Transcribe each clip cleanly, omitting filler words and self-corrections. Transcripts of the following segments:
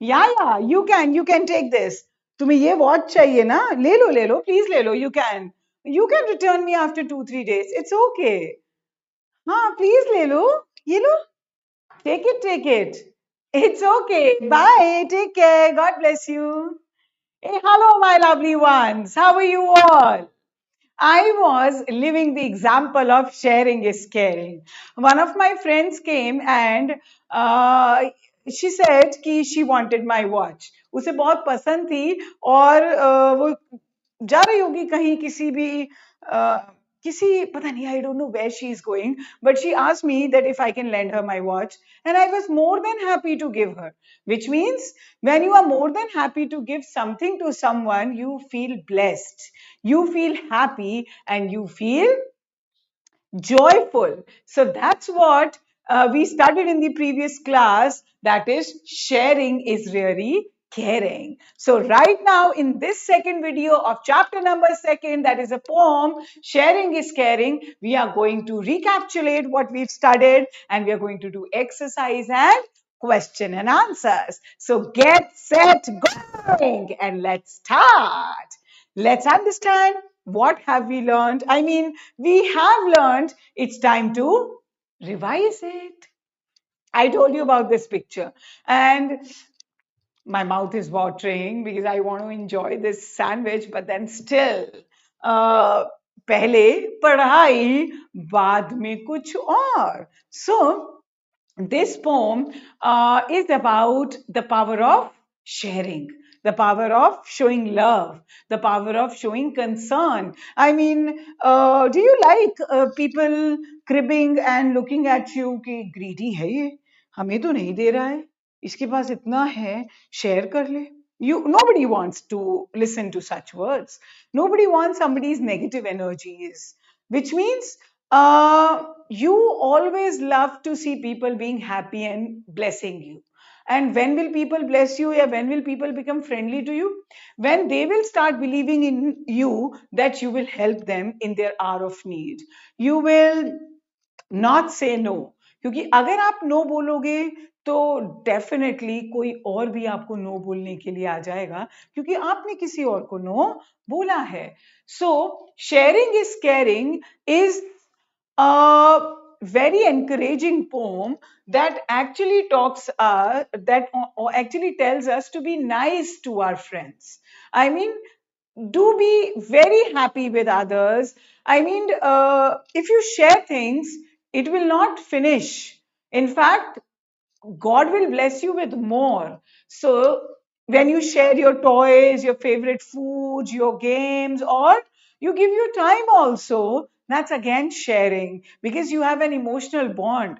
या you can take this. तुम्हें ये वॉच चाहिए ना, ले लो प्लीज ले लो. You can return me after 2-3 days. It's okay. हाँ प्लीज ले लो. ये लो. Take it. It's okay. Bye. Take care. God bless you. Hey, hello, my lovely ones. How are you all? I was living the example of sharing is caring. One of my friends came and she said कि she wanted my watch. उसे बहुत पसंद थी और वो जा रही होगी कहीं किसी भी किसी पता नहीं, I don't know where she is going, but she asked me that if I can lend her my watch, and I was more than happy to give her. Which means when you are more than happy to give something to someone, you feel blessed, you feel happy, and you feel joyful. So that's what we studied in the previous class. That is, sharing is really caring. So right now in this second video of chapter number second, that is a poem, Sharing is Caring, we are going to recapitulate what we've studied and we are going to do exercise and question and answers. So get set, going, and let's start. Let's understand what have we learned. I mean, we have learned. It's time to revise it. I told you about this picture and my mouth is watering because I want to enjoy this sandwich, but then still पहले पढ़ाई बाद में कुछ और. So this poem is about the power of sharing, the power of showing love, the power of showing concern. I mean, do you like people cribbing and looking at you कि greedy है ये, हमें तो नहीं दे रहा है, इसके पास इतना है, share कर ले. Nobody wants to listen to such words. Nobody wants somebody's negative energies, which means you always love to see people being happy and blessing you. And when will people bless you? Yeah, when will people become friendly to you? When they will start believing in you that you will help them in their hour of need. You will not say no. क्योंकि अगर आप no बोलोगे तो definitely कोई और भी आपको no बोलने के लिए आ जाएगा क्योंकि आपने किसी और को नो बोला है. सो sharing is caring is a very encouraging poem that actually talks that or actually tells us to be nice to our friends. I mean, do be very happy with others. I mean, if you share things, it will not finish. In fact, God will bless you with more. So when you share your toys, your favorite foods, your games, or you give your time also, that's again sharing because you have an emotional bond.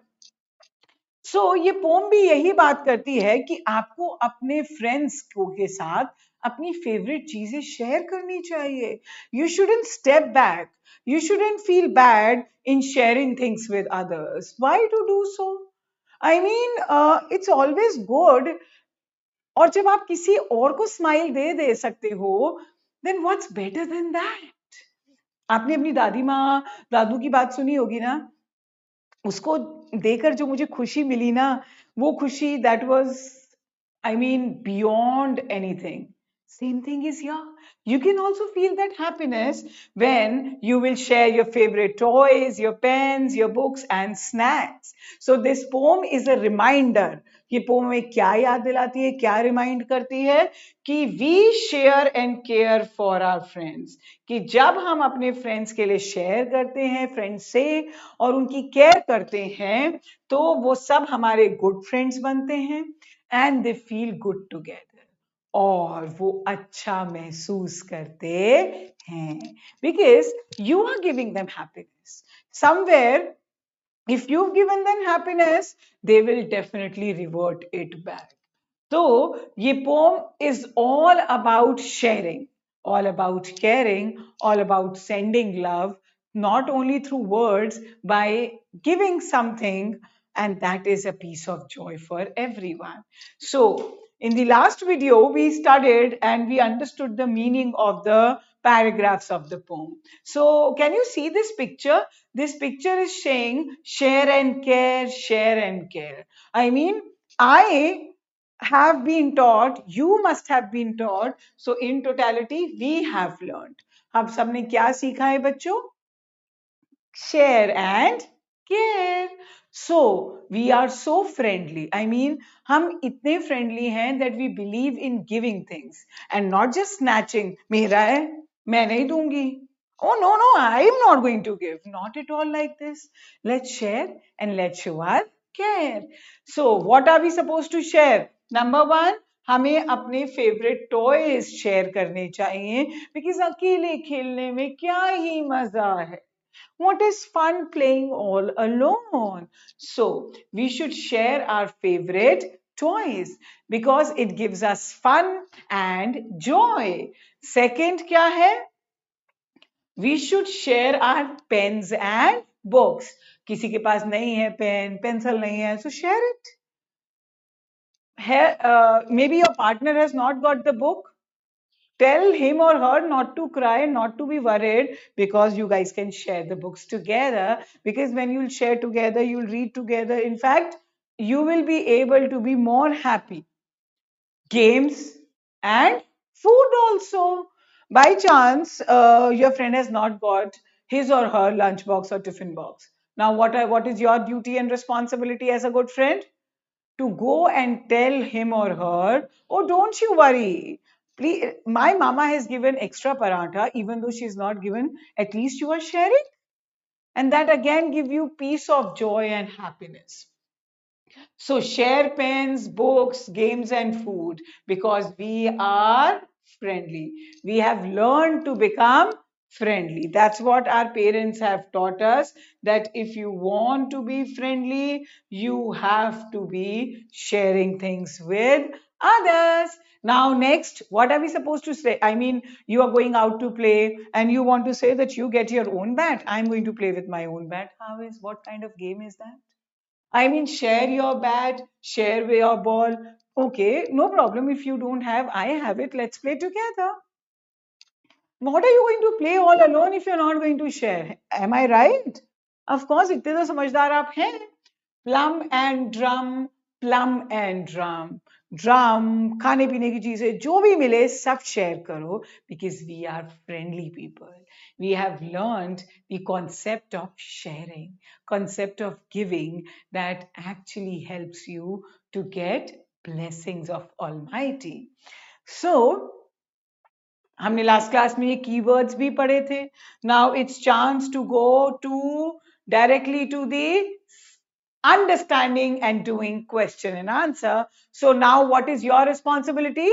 सो ये pome भी यही बात करती है कि आपको अपने friends को के साथ अपनी फेवरेट चीजें शेयर करनी चाहिए. You shouldn't step back. You shouldn't feel bad in sharing things with others. Why to do so? I mean it's always good. और जब आप किसी और को स्माइल दे दे सकते हो, then what's better than that? आपने अपनी दादी माँ दादू की बात सुनी होगी ना, उसको देकर जो मुझे खुशी मिली ना, वो खुशी that was, I mean, beyond anything. Same thing is here. You can also feel that happiness when you will share your favorite toys, your pens, your books, and snacks. So this poem is a reminder. ये pome में क्या याद दिलाती है, क्या remind करती है कि we share and care for our friends. कि जब हम अपने फ्रेंड्स के लिए शेयर करते हैं फ्रेंड्स से और उनकी केयर करते हैं तो वो सब हमारे गुड फ्रेंड्स बनते हैं and they feel good together और वो अच्छा महसूस करते हैं because you are giving them happiness. Somewhere if you've given them happiness, they will definitely revert it back. So ye poem is all about sharing, all about caring, all about sending love, not only through words, by giving something, and that is a piece of joy for everyone. So in the last video we studied and we understood the meaning of the paragraphs of the poem. So can you see this picture? This picture is saying share and care, share and care. I mean, I have been taught, you must have been taught. So in totality we have learned. हम सबने क्या सीखा है बच्चों? Share and care. So we are so friendly. I mean, हम इतने friendly हैं that we believe in giving things and not just snatching. मेरा है, मैं नहीं दूंगी. Oh no, no, I am not going to give. Not at all like this. Let's share and let's show our care. So what are we supposed to share? Number one, हमें अपने favourite toys share करने चाहिए, because अकेले खेलने में क्या ही मजा है. What is fun playing all alone? So, we should share our favorite toys because it gives us fun and joy. Second, क्या है? We should share our pens and books. किसी के पास नहीं है पेन, पेंसिल नहीं है, so share it. Maybe your partner has not got the book. Tell him or her not to cry, not to be worried, because you guys can share the books together. Because when you'll share together, you'll read together. In fact, you will be able to be more happy. Games and food also. By chance, your friend has not got his or her lunch box or tiffin box. Now, what is your duty and responsibility as a good friend? To go and tell him or her, oh, don't you worry. Please, my mama has given extra paratha, even though she's not given, at least you are sharing. And that again give you peace of joy and happiness. So share pens, books, games, and food because we are friendly. We have learned to become friendly. That's what our parents have taught us, that if you want to be friendly, you have to be sharing things with others. Now, next, what are we supposed to say? I mean, you are going out to play and you want to say that you get your own bat. I'm going to play with my own bat. What kind of game is that? I mean, share your bat, share your ball. Okay, no problem. If you don't have, I have it. Let's play together. What are you going to play all alone if you're not going to share? Am I right? Of course, इतने तो समझदार आप हैं. Plum and drum, plum and drum. Drum, खाने पीने की चीजें जो भी मिले सब शेयर करो because we are friendly people. We have learned the concept of sharing, concept of giving that actually helps you to get blessings of Almighty. So, हमने लास्ट क्लास में ये कीवर्ड्स भी पढ़े थे. Now it's chance to go to directly to the understanding and doing question and answer. So now what is your responsibility?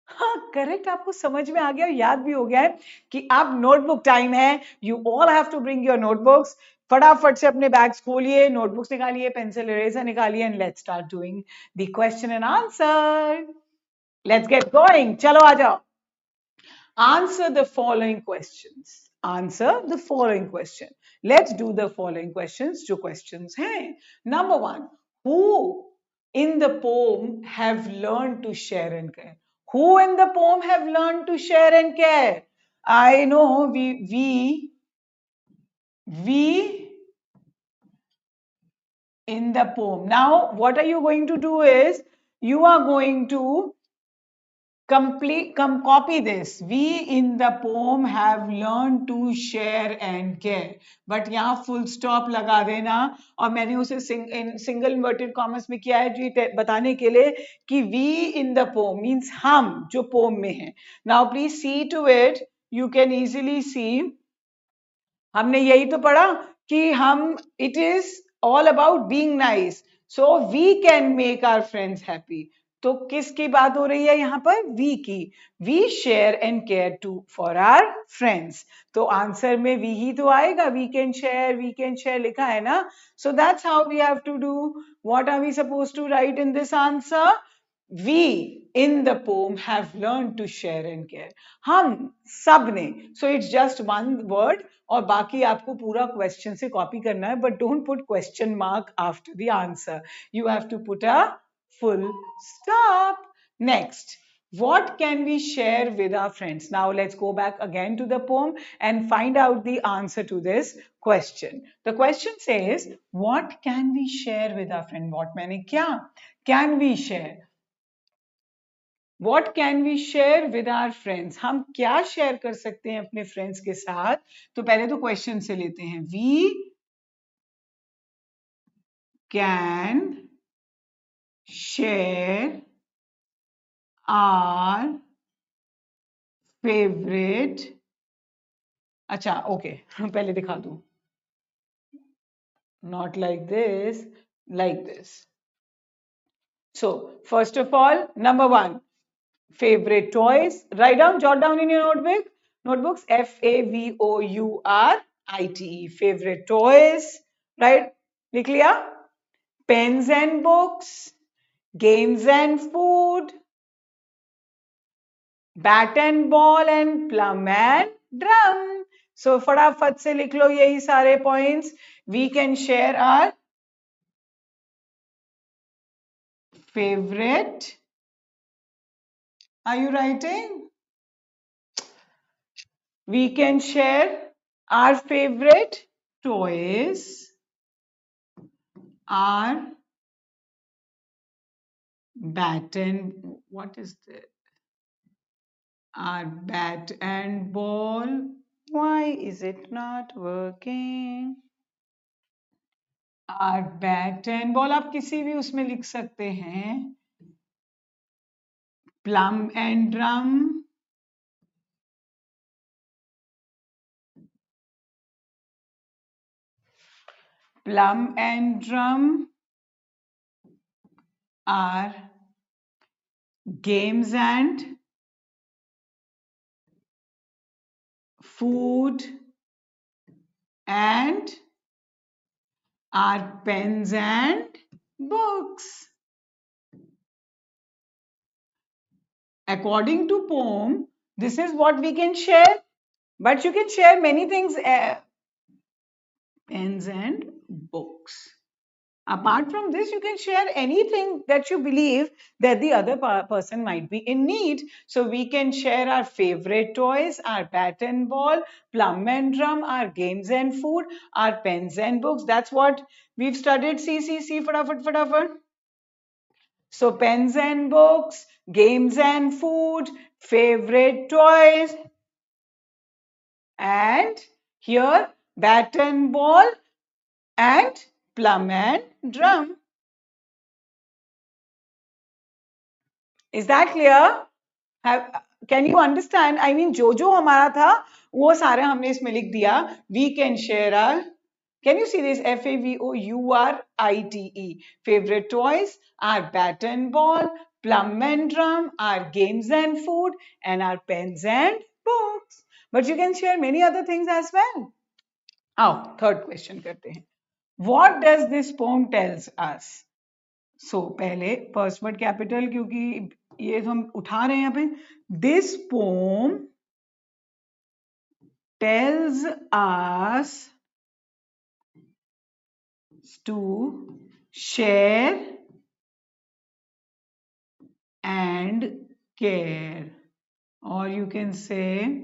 हाँ correct, आपको समझ में आ गया, याद भी हो गया है कि अब नोटबुक टाइम है. You all have to bring your notebooks. फटाफट से अपने बैग्स खोलिए, नोटबुक्स निकालिए, पेंसिल इरेजर निकालिए and let's start doing the question and answer. Let's get going. चलो आ जाओ. Answer the following questions. Answer the following question. Let's do the following questions. जो questions हैं. Number one, who in the poem have learned to share and care? Who in the poem have learned to share and care? I know we in the poem. Now, what are you going to do is you are going to copy this. We in the poem have learned to share and care. But यहाँ full stop लगा देना, और मैंने उसे single inverted commas में किया है जी बताने के लिए कि we in the poem means हम जो poem में हैं. Now please see to it. You can easily see. हमने यही तो पढ़ा कि हम it is all about being nice. So we can make our friends happy. तो किसकी बात हो रही है यहाँ पर? वी की. We share and care to for our friends. तो आंसर में वी ही तो आएगा. वी कैन शेयर लिखा है ना. So that's how we have to do. What are we suppose to write in this answer? We in the poem have learned to share and care. हम सब ने. So it's just one word और बाकी आपको पूरा question से copy करना है. But don't put question mark after the answer. You have to put a full stop. Next, what can we share with our friends? Now let's go back again to the poem and find out the answer to this question. The question says, what can we share with our friend? What मैंने क्या? Can we share? What can we share with our friends? हम क्या share कर सकते हैं अपने friends के साथ? तो पहले तो क्वेश्चन से लेते हैं. We can share our favorite. अच्छा, ओके, पहले दिखा दूं. Not like this, like this. So, first of all, number one, favorite toys. Write down, jot down in your notebook. Notebooks, Favorite. Favorite toys, right? लिख लिया? Pens and books, games and food, bat and ball and plum and drum. So फटाफट से लिख लो यही सारे points. We can share our favorite. Are you writing? We can share our favorite toys, our bat and what is that? Our bat and ball. Why is it not working? Our bat and ball आप किसी भी उसमें लिख सकते हैं. Plum and drum. Plum and drum are games and food and are pens and books. According to poem, this is what we can share, but you can share many things, pens and books. Apart from this, you can share anything that you believe that the other person might be in need. So we can share our favorite toys, our bat and ball, plum and drum, our games and food, our pens and books. That's what we've studied. See, fatafat, fatafat. So pens and books, games and food, favorite toys, and here bat and ball and plum and drum. Is that clear? Can you understand? I mean, जो हमारा था वो सारे हमने इसमें लिख दिया. We can share our. Can you see this? Favorite. Favorite toys, our bat and ball, plum and drum, our games and food, and our pens and books. But you can share many other things as well. आओ third question करते हैं. What does this poem tells us? So पहले first word capital क्योंकि ये हम उठा रहे हैं यहाँ पे. This poem tells us to share and care, or you can say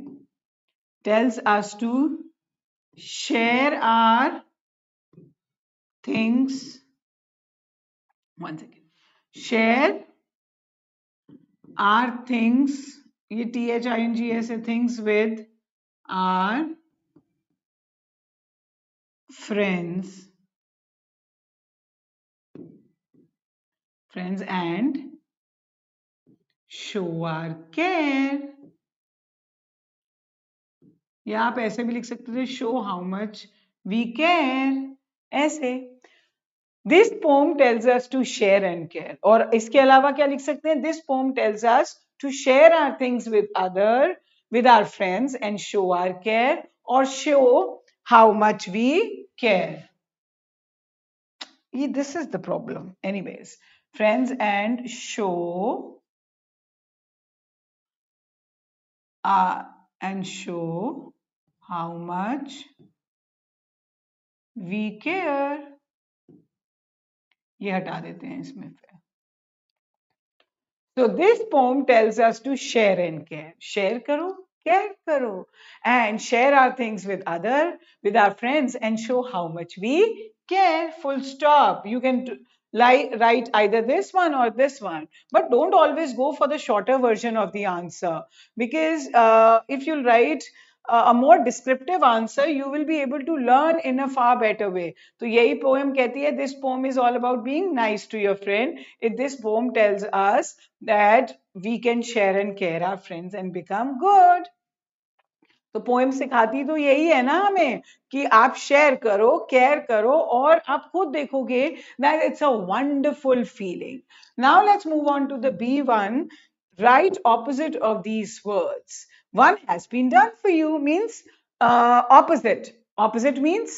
tells us to share our things. One second. Share our things, ये THINGS है, things with our friends and show our care. या आप ऐसे भी लिख सकते थे show how much we care. ऐसे this poem tells us to share and care. और इसके अलावा क्या लिख सकते हैं? This poem tells us to share our things with our friends and show our care, or show how much we care. This is the problem. Anyways, friends and show how much we care. ये हटा देते हैं इसमें से. So this poem tells us to share and care. Share करो, care करो, and share our things with our friends and show how much we care. Full stop. You can like write either this one or this one, but don't always go for the shorter version of the answer, because if you write a more descriptive answer, you will be able to learn in a far better way. तो यही poem कहती है, this poem is all about being nice to your friend. This poem tells us that we can share and care our friends and become good. तो poem सिखाती तो यही है ना हमें, कि आप शेयर करो, केयर करो, और आप खुद देखोगे that it's a wonderful feeling. Now let's move on to the B one. Write opposite of these words. One has been done for you means opposite. Opposite means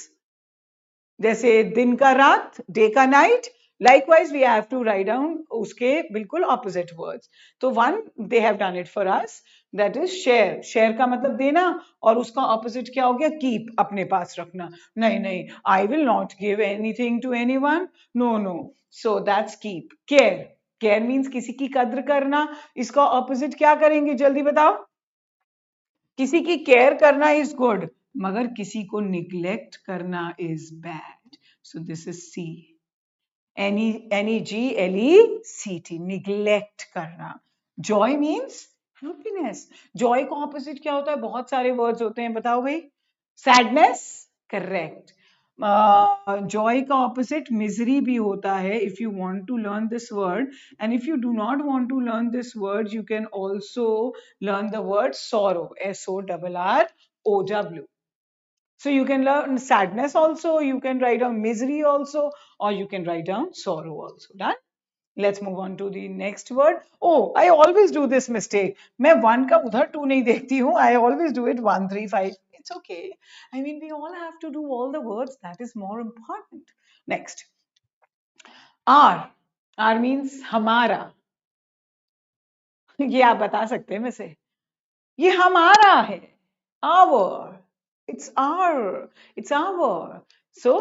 जैसे दिन का रात, डे का night. Likewise, we have to write down उसके बिल्कुल opposite words. तो one they have done it for us, that is share. Share का मतलब देना, और उसका opposite क्या हो गया? Keep, अपने पास रखना. नहीं नहीं, I will not give anything to anyone. No no. So that's keep. Care. Care means किसी की कद्र करना. इसका opposite क्या करेंगे? जल्दी बताओ. किसी की केयर करना इज गुड, मगर किसी को निग्लेक्ट करना is bad. So this is C. NEGLECT, neglect करना. Joy means happiness. जॉय का ऑपोजिट क्या होता है? बहुत सारे वर्ड्स होते हैं, बताओ भाई. Sadness, correct. जॉय का ऑपोजिट मिजरी भी होता है. If you want to learn this word, and if you do not want to learn this word, you can also learn the word sorrow, SORROW. So you can learn sadness also, you can write down misery also, or you can write down sorrow also. Done? Let's move on to the next word. Oh, I always do this mistake. मैं one का उधर two नहीं देखती हूँ. I always do it 1 3 5. It's okay. I mean, we all have to do all the words. That is more important. Next. R. R means हमारा. ये आप बता सकते हैं में से. ये हमारा है. Our. It's our. So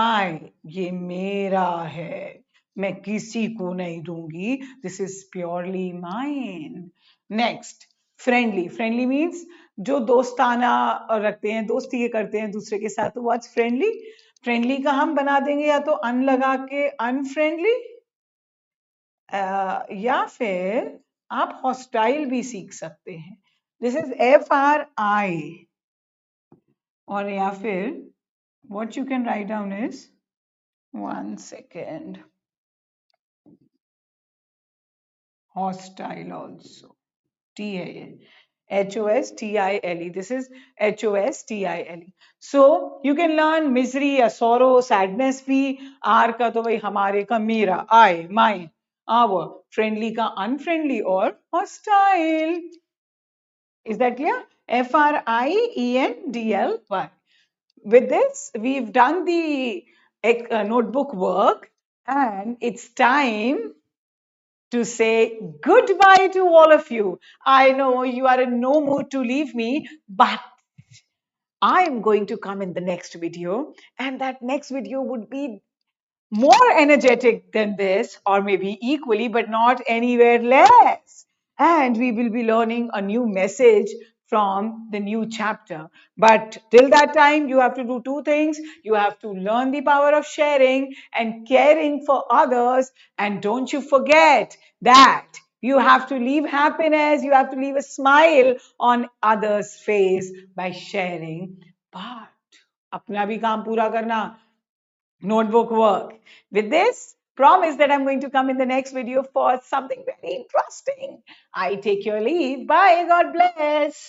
my. ये मेरा है. मैं किसी को नहीं दूंगी. This is purely mine. Next. Friendly. Friendly means जो दोस्ताना रखते हैं, दोस्ती ये करते हैं दूसरे के साथ. तो what's friendly? Friendly का हम बना देंगे या तो अन लगा के unfriendly, या फिर आप हॉस्टाइल भी सीख सकते हैं. This is FRI. और या फिर what you can write down is, 1 second, hostile also. HOSTILE. This is HOSTILE. So you can learn misery या sorrow, sadness भी. R का तो भाई हमारे का मेरा, I, mine, our. Friendly का unfriendly और hostile. Is that clear? FRIENDLY. With this, we've done the notebook work, and it's time to say goodbye to all of you. I know you are in no mood to leave me, but I'm going to come in the next video, and that next video would be more energetic than this, or maybe equally, but not anywhere less. And we will be learning a new message from the new chapter. But till that time, you have to do two things. You have to learn the power of sharing and caring for others. And don't you forget that you have to leave happiness, you have to leave a smile on others' face by sharing. But अपना भी काम पूरा करना, notebook work. With this, promise that I'm going to come in the next video for something very interesting. I take your leave. Bye. God bless.